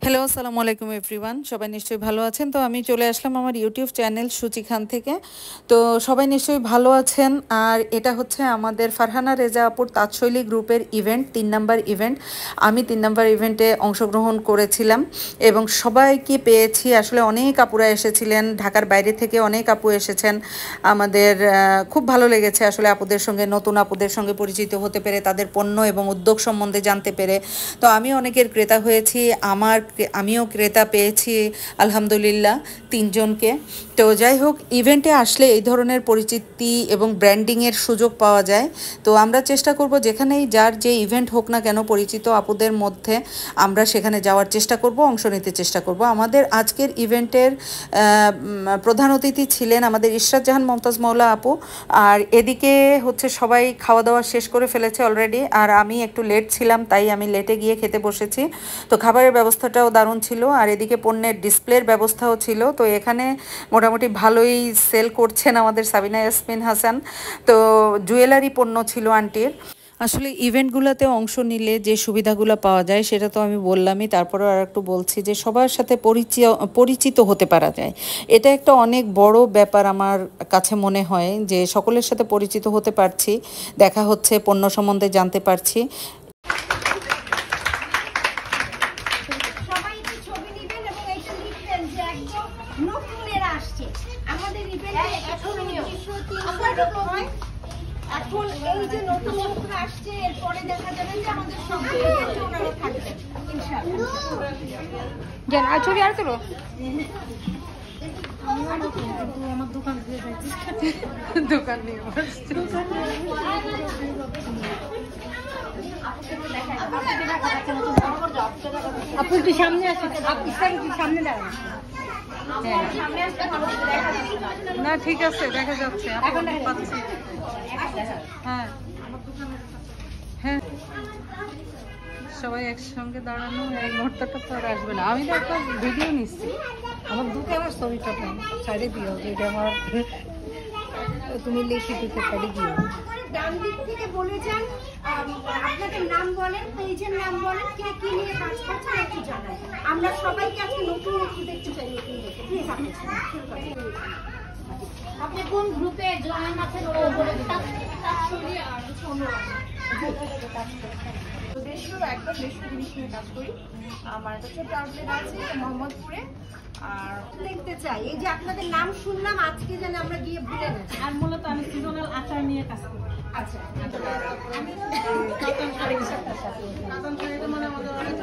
Hello, আসসালামু আলাইকুম everyone. সবাই নিশ্চয়ই ভালো আছেন। তো আমি চলে আসলাম আমার ইউটিউব চ্যানেল সুচি খান থেকে। তো সবাই নিশ্চয়ই ভালো আছেন। আর এটা হচ্ছে আমাদের ফারহানা রেজা আপুর তাঁতশৈলী গ্রুপের ইভেন্ট, 3 নাম্বার ইভেন্ট। আমি 3 নাম্বার ইভেন্টে অংশগ্রহণ করেছিলাম এবং সবাইকে পেয়েছি। আসলে অনেক আপুরা এসেছিলেন, ঢাকার বাইরে থেকে অনেক আপু এসেছেন। আমাদের খুব ভালো লেগেছে আসলে আপুদের সঙ্গে, নতুন আপুদের সঙ্গে পরিচিত হতে পেরে, তাদের পণ্য এবং উদ্যোগ সম্বন্ধে জানতে পেরে। তো আমি অনেকের ক্রেতা হয়েছি, আমিও ক্রেতা পেয়েছি আলহামদুলিল্লাহ 3 জনকে। তো যাই হোক, ইভেন্টে আসলে এই ধরনের পরিচিতি এবং ব্র্যান্ডিংয়ের সুযোগ পাওয়া যায়। তো আমরা চেষ্টা করব যেখানেই যার যে ইভেন্ট হোক না কেন, পরিচিত আপুদের মধ্যে আমরা সেখানে যাওয়ার চেষ্টা করব, অংশ নিতে চেষ্টা করব। আমাদের আজকের ইভেন্টের প্রধান অতিথি ছিলেন আমাদের ইশরাত জাহান মমতাজ মৌলা আপু। আর এদিকে হচ্ছে সবাই খাওয়া দাওয়া শেষ করে ফেলেছে অলরেডি, আর আমি একটু লেট ছিলাম, তাই আমি লেটে গিয়ে খেতে বসেছি। তো খাবারের ব্যবস্থাটাও দারুণ ছিল, আর এদিকে পণ্যের ডিসপ্লের ব্যবস্থাও ছিল। তো এখানে মোটামুটি ভালোই সেল করছেন আমাদের সাবিনা ইয়াসমিন হাসান। তো জুয়েলারি পণ্য ছিল আন্টির। আসলে ইভেন্টগুলোতে অংশ নিলে যে সুবিধাগুলো পাওয়া যায় সেটা তো আমি বললামই, তারপরেও আর একটু বলছি যে সবার সাথে পরিচিত হতে পারা যায়। এটা একটা অনেক বড় ব্যাপার আমার কাছে মনে হয়, যে সকলের সাথে পরিচিত হতে পারছি, দেখা হচ্ছে, পণ্য সম্বন্ধে জানতে পারছি। এখন এই যে নতুন লোকরা আসছে, এরপরে দেখা যাবে যে আমাদের সব ইভেন্টে ওনারা থাকবেন ইনশাআল্লাহ। জান আর ছবি আর তোলো। আমার দোকান দিয়ে যাচ্ছি, দোকান নিয়ে বসছি। আপু একটু সামনে আসেন, আপনি সামনে দাঁড়ান। না ঠিক আছে, দেখা যাচ্ছে, এখন পাচ্ছি। হ্যাঁ হ্যাঁ, সবাই একসঙ্গে দাঁড়ানো এই মুহূর্তটা তো আর আসবে না। আমি তো একটা ভিডিও নিচ্ছি, আমার দুটো আমার ছবিটা সাইডে দিও, যেটা আমার তুমি লিখে দিতে সাইডে দিও। ডান দিক থেকে বলে যান আপনাদের নাম বলেন, পেজের নাম বলেন, কে কি নিয়ে কাজ করছেন একটু জানান। আমরা সবাইকে আজকে নতুন একটু দেখতে চাই, নতুন দেখতে প্লিজ। আপনি কোন গ্রুপে জয়েন আছেন ওটা বলে দিন। তাৎসলি আর দেশীয় একদম দেশীয় জিনিস নিয়ে কাজ করি। আমার একটা ছোট আউটলেট আছে মোহাম্মদপুরে। আর দেখতে চাই এই যে আপনাদের নাম শুনলাম আজকে, যেন আমরা গিয়ে ভুলে না। আর মূলত আমি সিজনাল আচার নিয়ে কাজ করি। আচ্ছা, আমি কাতান শাড়ির সাথে কাতান শাড়িটা মানে আমাদের অনেক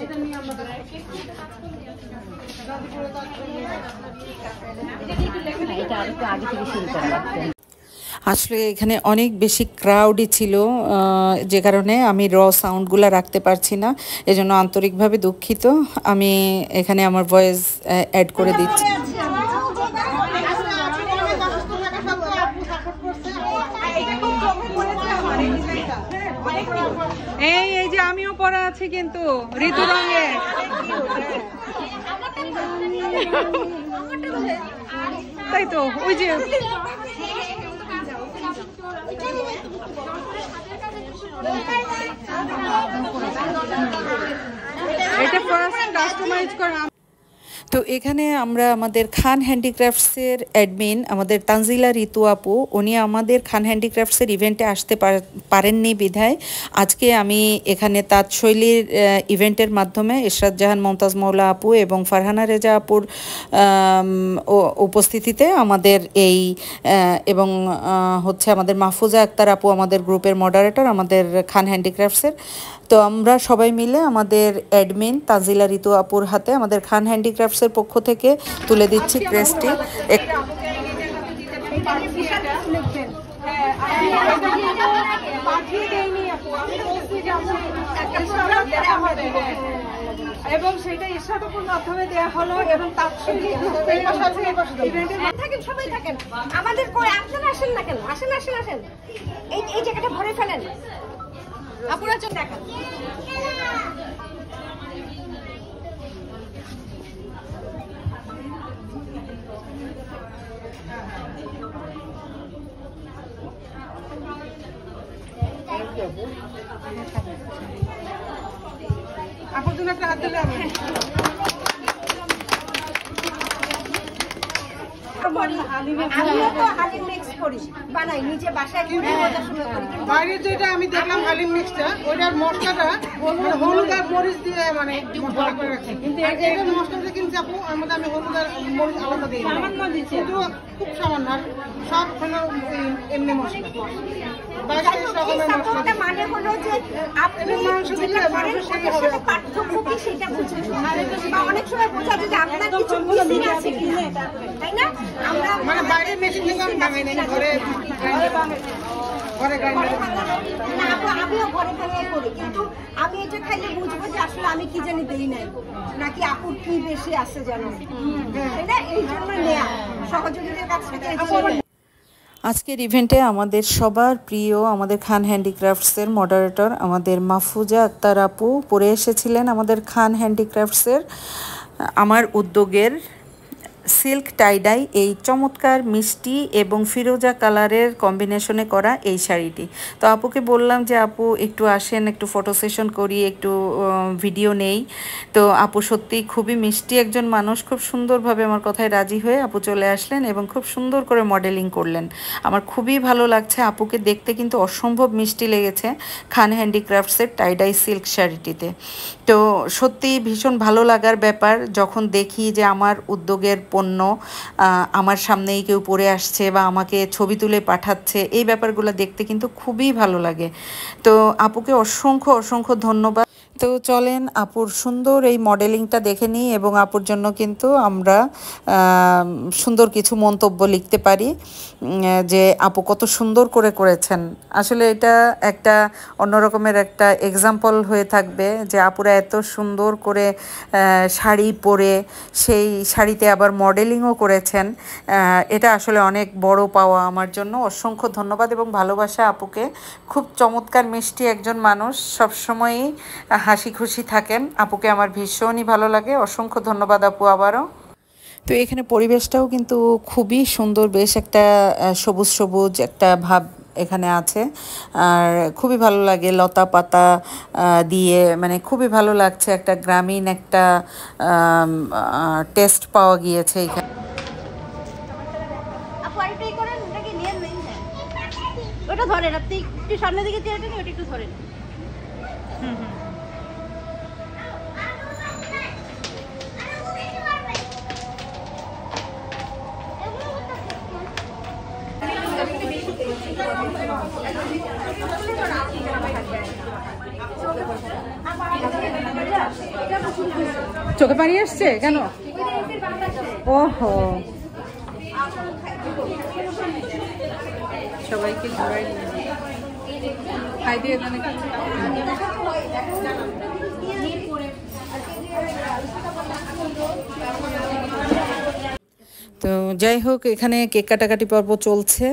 এটা নিয়ে আমরা আসলে এখানে অনেক বেশি ক্রাউডই ছিল, যে কারণে আমি সাউন্ডগুলো রাখতে পারছি না, এজন্য আন্তরিকভাবে দুঃখিত। আমি এখানে আমার ভয়েস অ্যাড করে দিচ্ছি। এই যে আমিও পরা আছি কিন্তু ঋতু রঙে। তাই তো, ওই যে এটা ফার্স্ট কাস্টমাইজ করা। তো এখানে আমরা আমাদের খান হ্যান্ডিক্রাফটসের অ্যাডমিন আমাদের তানজিলা ঋতু আপু, উনি আমাদের খান হ্যান্ডিক্রাফটসের ইভেন্টে আসতে পারেননি বিধায় আজকে আমি এখানে তাঁতশৈলীর ইভেন্টের মাধ্যমে ইশরাত জাহান মমতাজ মৌলা আপু এবং ফারহানা রেজা আপুর উপস্থিতিতে আমাদের এই এবং হচ্ছে আমাদের মাহফুজা আক্তার আপু আমাদের গ্রুপের মডারেটর আমাদের খান হ্যান্ডিক্রাফটসের। তো আমরা সবাই মিলে আমাদের অ্যাডমিন তানজিলা ঋতু আপুর হাতে আমাদের খান হ্যান্ডিক্রাফটসের পক্ষ থেকে তুলে দিচ্ছি ক্রেস্টটি। এবং সেটা ইশরাতপুর মাধ্যমে দেওয়া হলো এবং তাৎসৈলিক থাকেন, সবাই থাকেন। আমাদের কই আপনারা আসেন না কেন? আসেন আসেন আসেন, এই জায়গাটা ভরে ফেলেন। আপুরা চোখ দেখান। আপুর জন্য একটা হাত দিলে হবে। আমিও তো হালিম মিক্স করি, বানাই নিজে বাসায় করে পড়াশোনা করি। বাইরে যেটা আমি দেখলাম হালিম মিক্সটা, ওইটার মশলাটা মানে হলুদ আর মরিচ দিয়ে মানে মশলা করে রাখছে। কিন্তু এটার মশলাটা কিনছি আপু, ওর মধ্যে আমি হলুদ আর মরিচ আলাদা দিই সামান্য দিচ্ছি, কিন্তু খুব সামান্য। আর সব হলো এমনি মশলা, বাইরে রকমের মশলা। মানে হলো যে আপনি যেটা করেন ওটার সাথে পার্থক্য কি সেটা বুঝবেন। বা অনেক সময় বোঝা যায় যে আপনার কিছু মিসিং আছে কিনা, তাই না? আমরা মানে বাইরে মেশিন থেকে আমি বানাই নাই, ঘরে গ্রাইন্ডারে। না আপু, আমিও ঘরে ভাঙাই করি, কিন্তু আমি এটা খাইলে বুঝবো যে আসলে আমি কি জানি দেই নাই, নাকি আপুর কি বেশি আছে জানো, তাই না? এই জন্য নেয়া সহযোগীদের কাছ থেকে এই জন্য নেয়া। আজকের ইভেন্টে আমাদের সবার প্রিয় আমাদের খান হ্যান্ডিক্রাফটসের মডারেটর আমাদের মাহফুজা আক্তার আপু পরে এসেছিলেন আমাদের খান হ্যান্ডিক্রাফটসের আমার উদ্যোগের সিল্ক টাইডাই এই চমৎকার মিষ্টি এবং ফিরোজা কালারের কম্বিনেশনে করা এই শাড়িটি। তো আপুকে বললাম যে আপু একটু আসেন, একটু ফটো সেশন করি, একটু ভিডিও নেই। তো আপু সত্যিই খুবই মিষ্টি একজন মানুষ, খুব সুন্দরভাবে আমার কথায় রাজি হয়ে আপু চলে আসলেন এবং খুব সুন্দর করে মডেলিং করলেন। আমার খুবই ভালো লাগছে, আপুকে দেখতে কিন্তু অসম্ভব মিষ্টি লেগেছে খান হ্যান্ডিক্রাফটসের টাইডাই সিল্ক শাড়িটিতে। তো সত্যিই ভীষণ ভালো লাগার ব্যাপার যখন দেখি যে আমার উদ্যোগের পণ্য আমার সামনেই কেউ পরে আসছে বা আমাকে ছবি তুলে পাঠাচ্ছে, এই ব্যাপারগুলো দেখতে কিন্তু খুবই ভালো লাগে। তো আপুকে অসংখ্য অসংখ্য ধন্যবাদ। তো চলেন আপুর সুন্দর এই মডেলিংটা দেখে নিই এবং আপুর জন্য কিন্তু আমরা সুন্দর কিছু মন্তব্য লিখতে পারি যে আপু কত সুন্দর করে করেছেন। আসলে এটা একটা অন্যরকমের একটা এক্সাম্পল হয়ে থাকবে যে আপুরা এত সুন্দর করে শাড়ি পরে সেই শাড়িতে আবার মডেলিংও করেছেন। এটা আসলে অনেক বড় পাওয়া আমার জন্য। অসংখ্য ধন্যবাদ এবং ভালোবাসা আপুকে। খুব চমৎকার মিষ্টি একজন মানুষ, সবসময়ই হাসি খুশি থাকেন। আপুকে আমার ভীষণই ভালো লাগে। অসংখ্য ধন্যবাদ আপু আবারও। তো এখানে পরিবেশটাও কিন্তু খুবই সুন্দর, বেশ একটা সবুজ সবুজ একটা ভাব এখানে আছে আর খুবই ভালো লাগে। লতা পাতা দিয়ে মানে খুবই ভালো লাগছে, একটা গ্রামীণ একটা টেস্ট পাওয়া গিয়েছে এখানে। আপু আরেকটাই করেন, ওটাকে নিয়ে নেন, ওটা ধরেন আপনি একটু সামনের দিকে চেয়ে ওটা একটু ধরেন। চোখে পানি আসছে কেন? ওহো, সবাইকে ঘোরাই খাই দিয়ে তো যাই হোক, এখানে কেক কাটাকাটি পর্ব চলছে,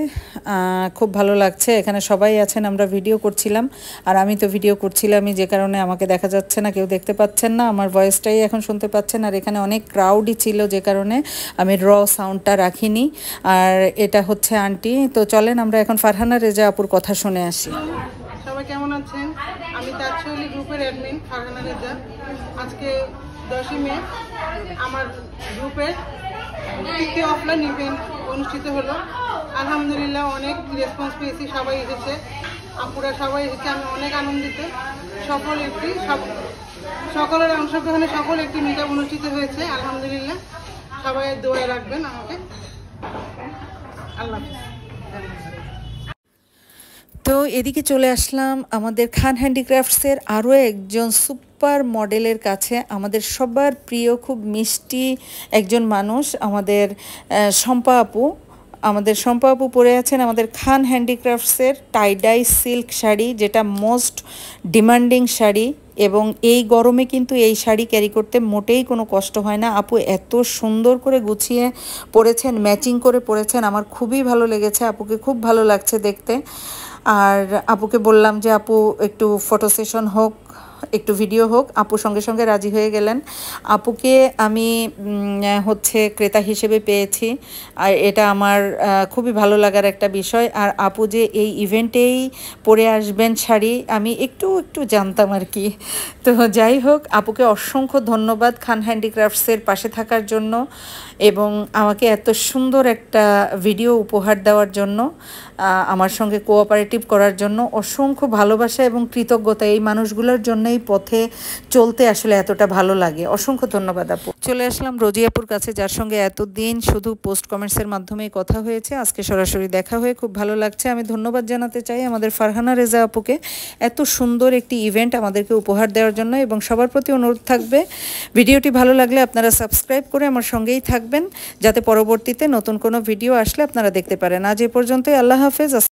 খুব ভালো লাগছে। এখানে সবাই আছেন, আমরা ভিডিও করছিলাম আর আমি তো ভিডিও করছিলামই, যে কারণে আমাকে দেখা যাচ্ছে না, কেউ দেখতে পাচ্ছেন না, আমার ভয়েসটাই এখন শুনতে পাচ্ছেন। আর এখানে অনেক ক্রাউডই ছিল, যে কারণে আমি সাউন্ডটা রাখিনি। আর এটা হচ্ছে আন্টি। তো চলেন আমরা এখন ফারহানা রেজা আপুর কথা শুনে আসি। সবাই কেমন আছেন? আমি তাঁতশৈলী গ্রুপের অ্যাডমিন ফারহানা রেজা। আজকে 10ই মে আমার গ্রুপের তৃতীয় অফলাইন ইভেন্ট অনুষ্ঠিত হলো। আলহামদুলিল্লাহ অনেক রেসপন্স পেয়েছি, সবাই এসেছে, আপুরা সবাই এসেছে, আমি অনেক আনন্দিত। সকলের অংশগ্রহণে সকল একটি মিট আপ অনুষ্ঠিত হয়েছে। আলহামদুলিল্লাহ সবাই দোয়ায় রাখবেন আমাকে। আল্লাহ হাফেজ। তো এদিকে চলে আসলাম আমাদের খান হ্যান্ডিক্রাফটসের আরও একজন সুপার মডেলের কাছে, আমাদের সবার প্রিয় খুব মিষ্টি একজন মানুষ, আমাদের শম্পা আপু। আমাদের শম্পা আপু পরে আছেন আমাদের খান হ্যান্ডিক্রাফটসের টাইডাই সিল্ক শাড়ি, যেটা মোস্ট ডিমান্ডিং শাড়ি এবং এই গরমে কিন্তু এই শাড়ি ক্যারি করতে মোটেই কোনো কষ্ট হয় না। আপু এত সুন্দর করে গুছিয়ে পরেছেন, ম্যাচিং করে পরেছেন, আমার খুবই ভালো লেগেছে, আপুকে খুব ভালো লাগছে দেখতে। আর আপুকে বললাম যে আপু একটু ফটো সেশন হোক, একটু ভিডিও হোক। আপু সঙ্গে সঙ্গে রাজি হয়ে গেলেন। আপুকে আমি হচ্ছে ক্রেতা হিসেবে পেয়েছি, আর এটা আমার খুবই ভালো লাগার একটা বিষয়। আর আপু যে এই ইভেন্টেই পরে আসবেন শাড়ি, আমি একটু জানতাম আর কি। তো যাই হোক, আপুকে অসংখ্য ধন্যবাদ খান হ্যান্ডিক্রাফটসের পাশে থাকার জন্য এবং আমাকে এত সুন্দর একটা ভিডিও উপহার দেওয়ার জন্য, আমার সঙ্গে কোঅপারেটিভ করার জন্য অসংখ্য ভালোবাসা এবং কৃতজ্ঞতা। এই মানুষগুলোর জন্যই পথে চলতে আসলে এতটা ভালো লাগে। অসংখ্য ধন্যবাদ আপু। চলে আসলাম রোজিয়াপুর কাছে, যার সঙ্গে এতদিন শুধু পোস্ট কমেন্টসের মাধ্যমেই কথা হয়েছে, আজকে সরাসরি দেখা হয়ে খুব ভালো লাগছে। আমি ধন্যবাদ জানাতে চাই আমাদের ফারহানা রেজা আপুকে এত সুন্দর একটি ইভেন্ট আমাদেরকে উপহার দেওয়ার জন্য। এবং সবার প্রতি অনুরোধ থাকবে, ভিডিওটি ভালো লাগলে আপনারা সাবস্ক্রাইব করে আমার সঙ্গেই থাকবেন, যাতে পরবর্তীতে নতুন কোনো ভিডিও আসলে আপনারা দেখতে পারেন। আজ এ পর্যন্তই। আল্লাহ হাফেজ।